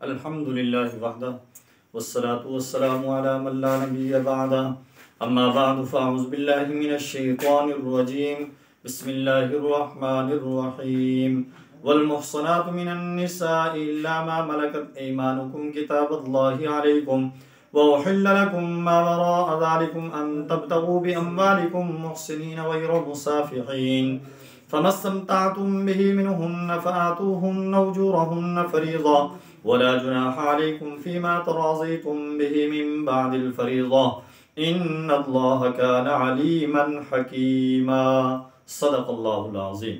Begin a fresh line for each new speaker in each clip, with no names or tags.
الحمد للہ وحدہ والصلاة والسلام علی من لا نبی بعدہ اما بعد فاعوذ باللہ من الشیطان الرجیم بسم اللہ الرحمن الرحیم والمحصنات من النساء الا ما ملكت ایمانکم کتاب اللہ علیکم وأحل لكم ما وراء ذلكم أن تبتغوا بأموالكم محسنين غير مسافحين فما استمتعتم به منهن فآتوهن أجورهن فريضة ولا جناح عليكم فيما تراضيتم به من بعد الفريضة إن الله كان عليما حكيما صدق اللہ العظیم۔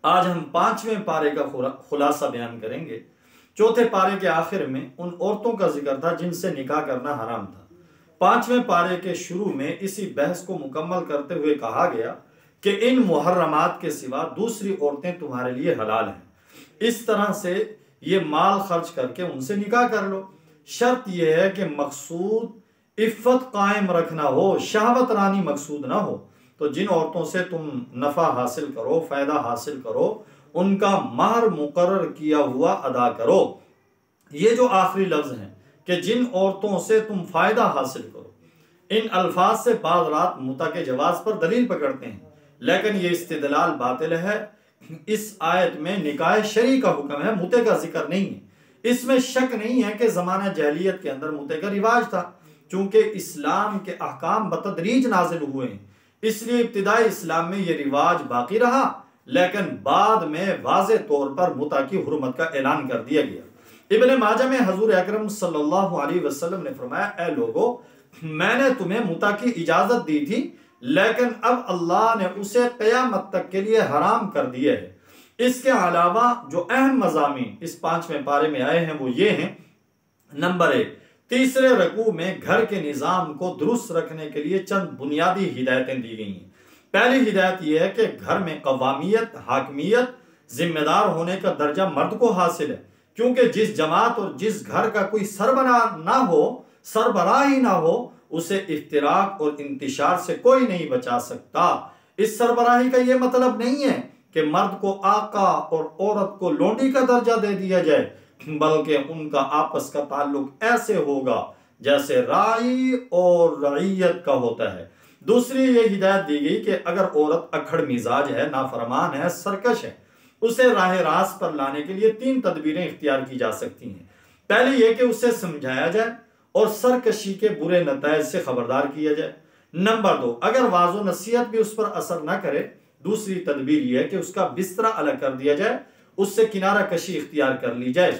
آج ہم 5ویں پارے کا خلاصہ بیان کریں گے۔ چوتھے پارے کے آخر میں ان عورتوں کا ذکر تھا جن سے نکاح کرنا حرام تھا۔ 5ویں پارے کے شروع میں اسی بحث کو مکمل کرتے ہوئے کہا گیا کہ ان محرمات کے سوا دوسری عورتیں تمہارے لیے حلال ہیں، اس طرح سے یہ مال خرچ کر کے ان سے نکاح کر لو۔ شرط یہ ہے کہ مقصود عفت قائم رکھنا ہو، شہوت رانی مقصود نہ ہو۔ تو جن عورتوں سے تم نفع حاصل کرو، فائدہ حاصل کرو، ان کا مہر مقرر کیا ہوا ادا کرو۔ یہ جو آخری لفظ ہیں کہ جن عورتوں سے تم فائدہ حاصل کرو، ان الفاظ سے بعض رات متع کے جواز پر دلیل پکڑتے ہیں، لیکن یہ استدلال باطل ہے۔ اس آیت میں نکاح شرعی کا حکم ہے، متع کا ذکر نہیں ہے۔ اس میں شک نہیں ہے کہ زمانہ جاہلیت کے اندر متع کا رواج تھا، چونکہ اسلام کے احکام بتدریج نازل ہوئے ہیں، اس لیے ابتدائی اسلام میں یہ رواج باقی رہا، لیکن بعد میں واضح طور پر متع کی حرمت کا اعلان کر دیا گیا۔ ابن ماجہ میں حضور اکرم صلی اللہ علیہ وسلم نے فرمایا، اے لوگو، میں نے تمہیں متع کی اجازت دی تھی، لیکن اب اللہ نے اسے قیامت تک کے لیے حرام کر دیا ہے۔ اس کے علاوہ جو اہم مضامین اس 5ویں پارے میں آئے ہیں وہ یہ ہیں: نمبر 1، تیسرے رکوع میں گھر کے نظام کو درست رکھنے کے لیے چند بنیادی ہدایتیں دی گئی ہیں۔ پہلی ہدایت یہ ہے کہ گھر میں قوامیت، حاکمیت، ذمہ دار ہونے کا درجہ مرد کو حاصل ہے، کیونکہ جس جماعت اور جس گھر کا کوئی سربراہ ہی نہ ہو، اسے افتراق اور انتشار سے کوئی نہیں بچا سکتا۔ اس سربراہی کا یہ مطلب نہیں ہے کہ مرد کو آقا اور عورت کو لونڈی کا درجہ دے دیا جائے، بلکہ ان کا آپس کا تعلق ایسے ہوگا جیسے راعی اور رعیت کا ہوتا ہے۔ دوسری یہ ہدایت دی گئی کہ اگر عورت اکھڑ مزاج ہے، نافرمان ہے، سرکش ہے، اسے راہ راست پر لانے کے لیے 3 تدبیریں اختیار کی جا سکتی ہیں۔ پہلی یہ کہ اسے سمجھایا جائے اور سرکشی کے برے نتائج سے خبردار کیا جائے۔ نمبر 2، اگر واعظ و نصیحت بھی اس پر اثر نہ کرے، دوسری تدبیر یہ ہے کہ اس کا بستر الگ کر دیا جائے، اس سے کنارہ کشی اختیار کر لی جائے۔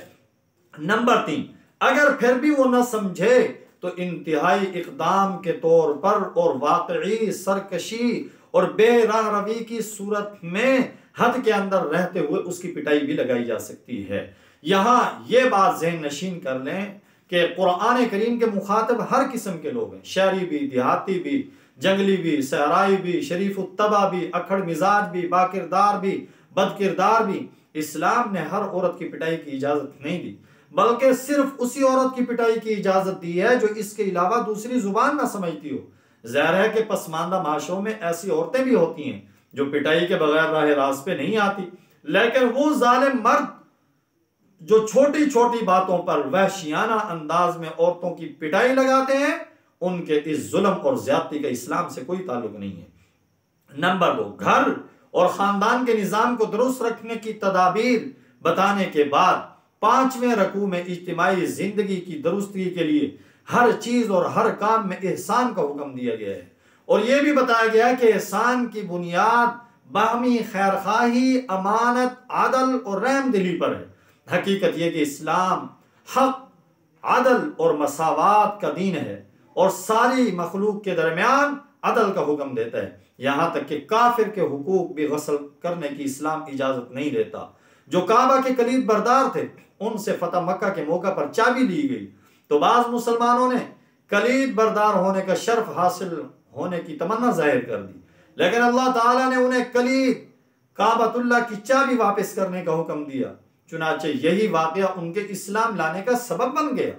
نمبر 3، اگر پھر بھی وہ نہ سمجھے تو انتہائی اقدام کے طور پر اور واقعی سرکشی اور بے راہ روی کی صورت میں حد کے اندر رہتے ہوئے اس کی پٹائی بھی لگائی جا سکتی ہے۔ یہاں یہ بات ذہن نشین کر لیں کہ قرآن کریم کے مخاطب ہر قسم کے لوگ ہیں، شہری بھی، دیہاتی بھی، جنگلی بھی، صحرائی بھی، شریف الطبع بھی، اکھڑ مزاج بھی، باکردار بھی، بد کردار بھی۔ اسلام نے ہر عورت کی پٹائی کی اجازت نہیں دی، بلکہ صرف اسی عورت کی پٹائی کی اجازت دی ہے جو اس کے علاوہ دوسری زبان نہ سمجھتی ہو۔ ظاہر ہے کہ پسماندہ معاشروں میں ایسی عورتیں بھی ہوتی ہیں جو پٹائی کے بغیر راہ راست پہ نہیں آتی، لیکن وہ ظالم مرد جو چھوٹی چھوٹی باتوں پر وحشیانہ انداز میں عورتوں کی پٹائی لگاتے ہیں، ان کے اس ظلم اور زیادتی کا اسلام سے کوئی تعلق نہیں ہے۔ نمبر 2، گھر اور خاندان کے نظام کو درست رکھنے کی تدابیر بتانے کے بعد 5ویں رکوع میں اجتماعی زندگی کی درستگی کے لیے ہر چیز اور ہر کام میں احسان کا حکم دیا گیا ہے، اور یہ بھی بتایا گیا ہے کہ احسان کی بنیاد باہمی خیرخواہی، امانت، عدل اور رحم دلی پر ہے۔ حقیقت یہ کہ اسلام حق، عدل اور مساوات کا دین ہے، اور ساری مخلوق کے درمیان عدل کا حکم دیتا ہے، یہاں تک کہ کافر کے حقوق بھی غصب کرنے کی اسلام اجازت نہیں دیتا۔ جو کعبہ کے کلید بردار تھے، ان سے فتح مکہ کے موقع پر چابی لی گئی، تو بعض مسلمانوں نے کلید بردار ہونے کا شرف حاصل ہونے کی تمنا ظاہر کر دی، لیکن اللہ تعالیٰ نے انہیں کلید کعبۃ اللہ کی چابی واپس کرنے کا حکم دیا۔ چنانچہ یہی واقعہ ان کے اسلام لانے کا سبب بن گیا۔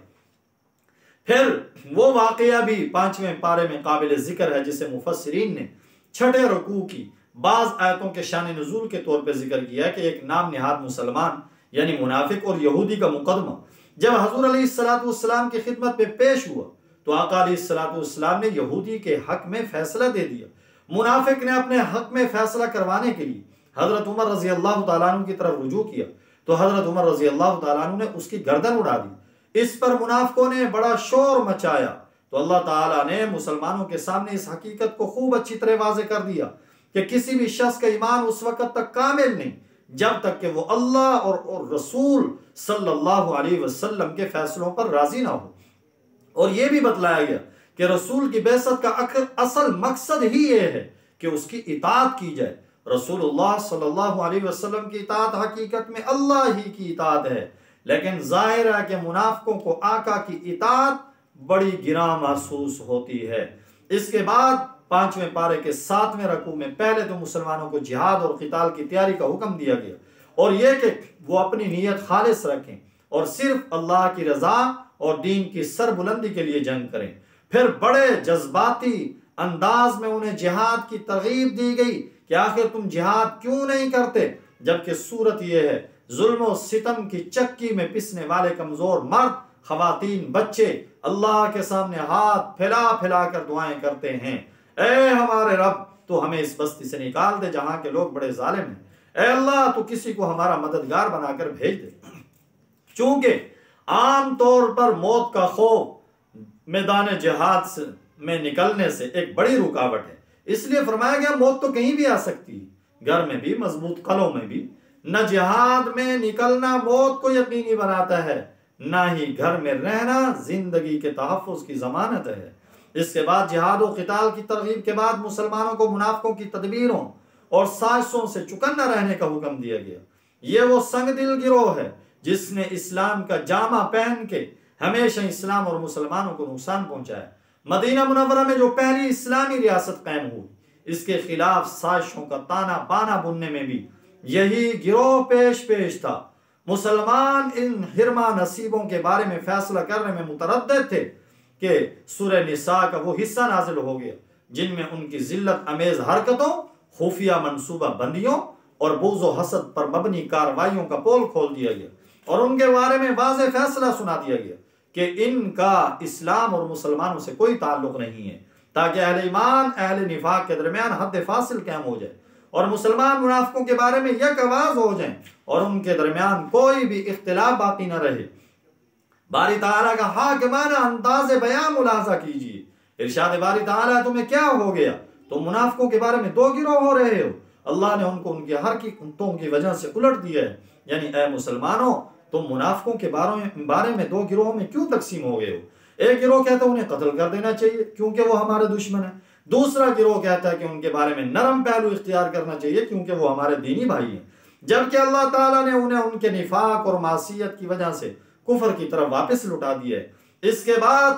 پھر وہ واقعہ بھی 5ویں پارے میں قابل ذکر ہے، جسے مفسرین نے 6 رکوع کی بعض آیتوں کے شان نزول کے طور پہ ذکر کیا کہ ایک نام نہاد مسلمان یعنی منافق اور یہودی کا مقدمہ جب حضور علیہ السلام کی خدمت میں پیش ہوا تو آقا علیہ السلام نے یہودی کے حق میں فیصلہ دے دیا۔ منافق نے اپنے حق میں فیصلہ کروانے کے لیے حضرت عمر رضی اللہ تعالیٰ عنہ کی طرف رجوع کیا تو حضرت عمر رضی اللہ تعالیٰ عنہ نے اس کی گردن اڑا دی۔ اس پر منافقوں نے بڑا شور مچایا تو اللہ تعالیٰ نے مسلمانوں کے سامنے اس حقیقت کو خوب اچھی طرح واضح کر دیا کہ کسی بھی شخص کا ایمان اس وقت تک کامل نہیں جب تک کہ وہ اللہ اور رسول صلی اللہ علیہ وسلم کے فیصلوں پر راضی نہ ہو۔ اور یہ بھی بتلایا گیا کہ رسول کی بعثت کا اصل مقصد ہی یہ ہے کہ اس کی اطاعت کی جائے۔ رسول اللہ صلی اللہ علیہ وسلم کی اطاعت حقیقت میں اللہ ہی کی اطاعت ہے، لیکن ظاہر ہے کہ منافقوں کو آقا کی اطاعت بڑی گراں محسوس ہوتی ہے۔ اس کے بعد 5ویں پارے کے 7ویں رکوع میں پہلے تو مسلمانوں کو جہاد اور قتال کی تیاری کا حکم دیا گیا، اور یہ کہ وہ اپنی نیت خالص رکھیں اور صرف اللہ کی رضا اور دین کی سربلندی کے لیے جنگ کریں۔ پھر بڑے جذباتی انداز میں انہیں جہاد کی ترغیب دی گئی کہ آخر تم جہاد کیوں نہیں کرتے، جبکہ صورت یہ ہے ظلم و ستم کی چکی میں پسنے والے کمزور مرد، خواتین، بچے اللہ کے سامنے ہاتھ پھیلا پھیلا کر دعائیں کرتے ہیں، اے ہمارے رب تو ہمیں اس بستی سے نکال دے جہاں کے لوگ بڑے ظالم ہیں، اے اللہ تو کسی کو ہمارا مددگار بنا کر بھیج دے۔ چونکہ عام طور پر موت کا خوف میدان جہاد میں نکلنے سے ایک بڑی رکاوٹ ہے، اس لیے فرمایا گیا موت تو کہیں بھی آ سکتی ہے، گھر میں بھی، مضبوط قلعوں میں بھی۔ نہ جہاد میں نکلنا موت کو یقینی بناتا ہے، نہ ہی گھر میں رہنا زندگی کے تحفظ کی ضمانت ہے۔ اس کے بعد جہاد و قتال کی ترغیب کے بعد مسلمانوں کو منافقوں کی تدبیروں اور سازشوں سے چکنا رہنے کا حکم دیا گیا۔ یہ وہ سنگ دل گروہ ہے جس نے اسلام کا جامہ پہن کے ہمیشہ اسلام اور مسلمانوں کو نقصان پہنچایا۔ مدینہ منورہ میں جو پہلی اسلامی ریاست قائم ہوئی، اس کے خلاف سازشوں کا تانا بانا بننے میں بھی یہی گروہ پیش تھا۔ مسلمان ان حرمہ نصیبوں کے بارے میں فیصلہ کرنے میں متردد تھے کہ سورہ نساء کا وہ حصہ نازل ہو گیا جن میں ان کی ذلت امیز حرکتوں، خفیہ منصوبہ بندیوں اور بغض و حسد پر مبنی کارروائیوں کا پول کھول دیا گیا، اور ان کے بارے میں واضح فیصلہ سنا دیا گیا کہ ان کا اسلام اور مسلمانوں سے کوئی تعلق نہیں ہے، تاکہ اہل ایمان اہل نفاق کے درمیان حد فاصل قائم ہو جائے اور مسلمان منافقوں کے بارے میں یک آواز ہو جائیں اور ان کے درمیان کوئی بھی اختلاف باقی نہ رہے۔ باری تعالیٰ کا حاکمانہ انداز بیان ملاحظہ کیجیے۔ ارشاد باری تعالیٰ تمہیں کیا ہو گیا، تم منافقوں کے بارے میں دو گروہ ہو رہے ہو، اللہ نے ان کو ان کی حرکتوں کی وجہ سے الٹ دیا ہے، یعنی اے مسلمانوں تم منافقوں کے بارے میں دو گروہوں میں کیوں تقسیم ہو گئے ہو؟ ایک گروہ کہتا ہے انہیں قتل کر دینا چاہیے کیونکہ وہ ہمارے دشمن ہیں، دوسرا گروہ کہتا ہے کہ ان کے بارے میں نرم پہلو اختیار کرنا چاہیے کیونکہ وہ ہمارے دینی بھائی ہیں، جبکہ اللہ تعالیٰ نے انہیں ان کے نفاق اور معصیت کی وجہ سے کفر کی طرف واپس لٹا دیا ہے۔ اس کے بعد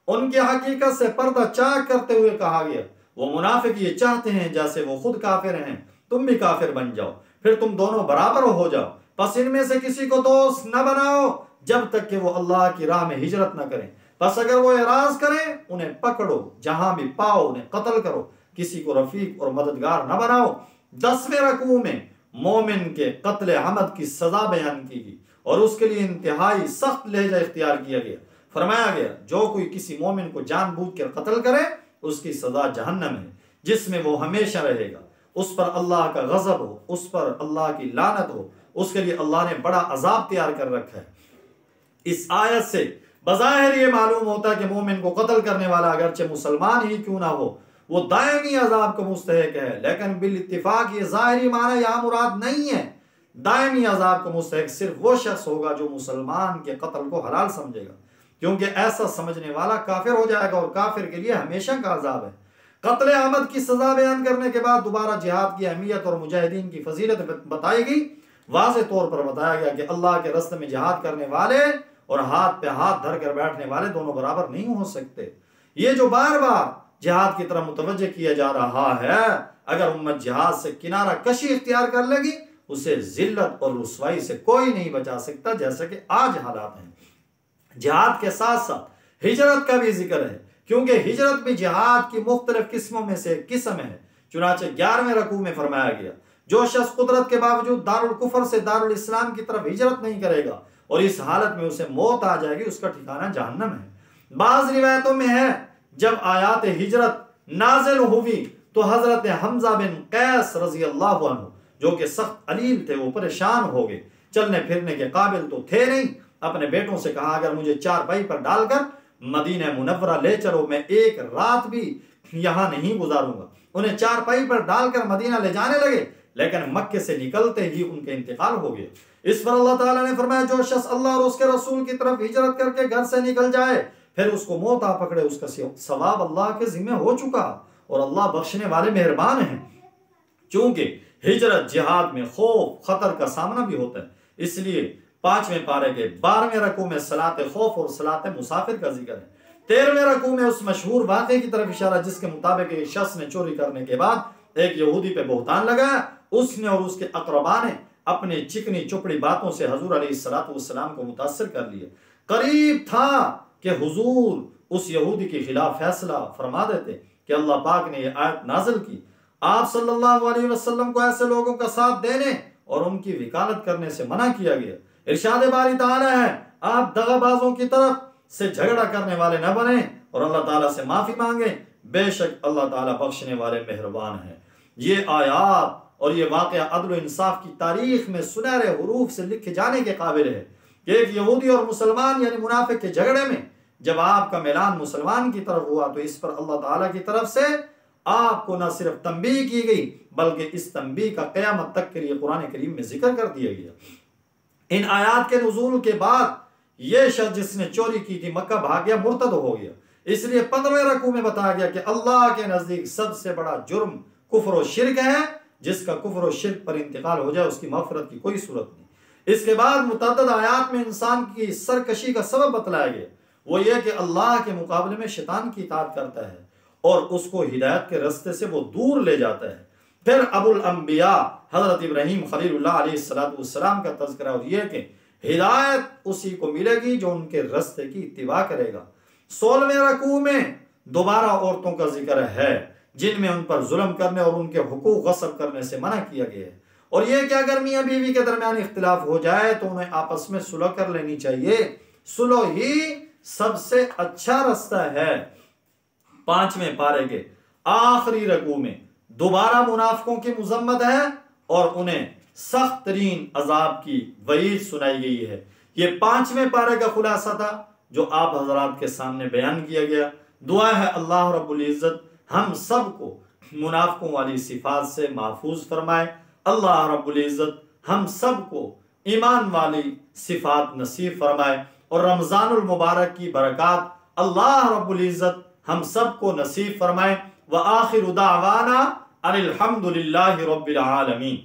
ان کی حقیقت سے پردہ چاک کرتے ہوئے کہا گیا وہ منافق یہ چاہتے ہیں جیسے وہ خود کافر ہیں تم بھی کافر بن جاؤ، پھر تم دونوں برابر ہو جاؤ، پس ان میں سے کسی کو دوست نہ بناؤ جب تک کہ وہ اللہ کی راہ میں ہجرت نہ کریں، پس اگر وہ اعراض کریں انہیں پکڑو، جہاں بھی پاؤ انہیں قتل کرو، کسی کو رفیق اور مددگار نہ بناؤ۔ 10ویں رکوع میں مومن کے قتل عمد کی سزا بیان کی گئی اور اس کے لیے انتہائی سخت لہجہ اختیار کیا گیا۔ فرمایا گیا جو کوئی کسی مومن کو جان بوجھ کر قتل کرے اس کی سزا جہنم ہے جس میں وہ ہمیشہ رہے گا، اس پر اللہ کا غضب ہو، اس پر اللہ کی لعنت ہو، اس کے لیے اللہ نے بڑا عذاب تیار کر رکھا ہے۔ اس آیت سے بظاہر یہ معلوم ہوتا ہے کہ مومن کو قتل کرنے والا اگرچہ مسلمان ہی کیوں نہ ہو وہ دائمی عذاب کا مستحق ہے، لیکن بالاتفاق یہ ظاہری معنی یہاں مراد نہیں ہے۔ دائمی عذاب کا مستحق صرف وہ شخص ہوگا جو مسلمان کے قتل کو حلال سمجھے گا، کیونکہ ایسا سمجھنے والا کافر ہو جائے گا اور کافر کے لیے ہمیشہ کا عذاب ہے۔ قتل عمد کی سزا بیان کرنے کے بعد دوبارہ جہاد کی اہمیت اور مجاہدین کی فضیلت بتائی گئی۔ واضح طور پر بتایا گیا کہ اللہ کے راستے میں جہاد کرنے والے اور ہاتھ پہ ہاتھ دھر کر بیٹھنے والے دونوں برابر نہیں ہو سکتے۔ یہ جو بار بار جہاد کی طرف متوجہ کیا جا رہا ہے، اگر امت جہاد سے کنارہ کشی اختیار کر لے گی اسے ذلت اور رسوائی سے کوئی نہیں بچا سکتا، جیسا کہ آج حالات ہیں۔ جہاد کے ساتھ ساتھ ہجرت کا بھی ذکر ہے، کیونکہ ہجرت بھی جہاد کی مختلف قسموں میں سے ایک قسم ہے۔ چنانچہ 11ویں رکوع میں فرمایا گیا جو شخص قدرت کے باوجود دارالکفر سے دارالاسلام کی طرف ہجرت نہیں کرے گا اور اس حالت میں اسے موت آ جائے گی، اس کا ٹھکانہ جہنم ہے۔ بعض روایتوں میں ہے جب آیات ہجرت نازل ہوئی تو حضرت حمزہ بن قیس رضی اللہ عنہ جو کہ سخت علیل تھے، وہ پریشان ہو گئے، چلنے پھرنے کے قابل تو تھے نہیں۔ اپنے بیٹوں سے کہا اگر مجھے چارپائی پر ڈال کر مدینہ منورہ لے چلو، میں ایک رات بھی یہاں نہیں گزاروں گا۔ انہیں چارپائی پر ڈال کر مدینہ لے جانے لگے، لیکن مکے سے نکلتے ہی ان کے انتقال ہو گیا۔ اس پر اللہ تعالیٰ نے فرمایا جو شخص اللہ اور اس کے رسول کی طرف ہجرت کر کے گھر سے نکل جائے پھر اس کو موت آ پکڑے، اس کا ثواب اللہ کے ذمہ ہو چکا، اور اللہ بخشنے والے مہربان ہیں۔ چونکہ ہجرت جہاد میں خوف خطر کا سامنا بھی ہوتا ہے، اس لیے 5ویں پارے کے 12ویں رکوع میں صلاۃ خوف اور صلاۃ مسافر کا ذکر ہے۔ 13ویں رکوع میں اس مشہور واقعے کی طرف اشارہ جس کے مطابق ایک شخص نے چوری کرنے کے بعد ایک یہودی پہ بہتان لگایا، اس نے اور اس کے اقربا نے اپنے چکنی چپڑی باتوں سے حضور علیہ السلام کو متاثر کر لیا۔ قریب تھا کہ حضور اس یہودی کے خلاف فیصلہ فرما دیتے کہ اللہ پاک نے یہ آیت نازل کی، آپ صلی اللہ علیہ وسلم کو ایسے لوگوں کا ساتھ دینے اور ان کی وکالت کرنے سے منع کیا گیا۔ ارشاد باری تعالی ہے آپ دغا بازوں کی طرف سے جھگڑا کرنے والے نہ بنیں اور اللہ تعالیٰ سے معافی مانگیں، بے شک اللہ تعالیٰ بخشنے والے مہربان ہیں۔ یہ آیات اور یہ واقعہ عدل و انصاف کی تاریخ میں سنہرے حروف سے لکھے جانے کے قابل ہے کہ ایک یہودی اور مسلمان یعنی منافق کے جھگڑے میں جب آپ کا میلان مسلمان کی طرف ہوا تو اس پر اللہ تعالیٰ کی طرف سے آپ کو نہ صرف تنبیہ کی گئی بلکہ اس تنبیہ کا قیامت تک کے لیے قرآن کریم میں ذکر کر دیا گیا۔ ان آیات کے نزول کے بعد یہ شخص جس نے چوری کی تھی مکہ بھاگ گیا، مرتد ہو گیا۔ اس لیے 15ویں رکوع میں بتایا گیا کہ اللہ کے نزدیک سب سے بڑا جرم کفر و شرک ہے، جس کا کفر و شرک پر انتقال ہو جائے اس کی مغفرت کی کوئی صورت نہیں۔ اس کے بعد متعدد آیات میں انسان کی سرکشی کا سبب بتلایا گیا، وہ یہ کہ اللہ کے مقابلے میں شیطان کی اطاعت کرتا ہے اور اس کو ہدایت کے رستے سے وہ دور لے جاتا ہے۔ پھر ابو الانبیاء حضرت ابراہیم خلیل اللہ علیہ السلام کا تذکرہ اور یہ کہ ہدایت اسی کو ملے گی جو ان کے رستے کی اتباع کرے گا۔ 16ویں رکوع میں دوبارہ عورتوں کا ذکر ہے جن میں ان پر ظلم کرنے اور ان کے حقوق غصب کرنے سے منع کیا گیا ہے، اور یہ کہ اگر میاں بیوی کے درمیان اختلاف ہو جائے تو انہیں آپس میں صلح کر لینی چاہیے، صلح ہی سب سے اچھا رستہ ہے۔ 5ویں پارے کے آخری رکوع میں دوبارہ منافقوں کی مذمت ہے اور انہیں سخت ترین عذاب کی وعید سنائی گئی ہے۔ یہ 5ویں پارے کا خلاصہ تھا جو آپ حضرات کے سامنے بیان کیا گیا۔ دعا ہے اللہ رب العزت ہم سب کو منافقوں والی صفات سے محفوظ فرمائے، اللہ رب العزت ہم سب کو ایمان والی صفات نصیب فرمائے، اور رمضان المبارک کی برکات اللہ رب العزت ہم سب کو نصیب فرمائے۔ وآخر دعوانا ان الحمد للہ رب العالمین۔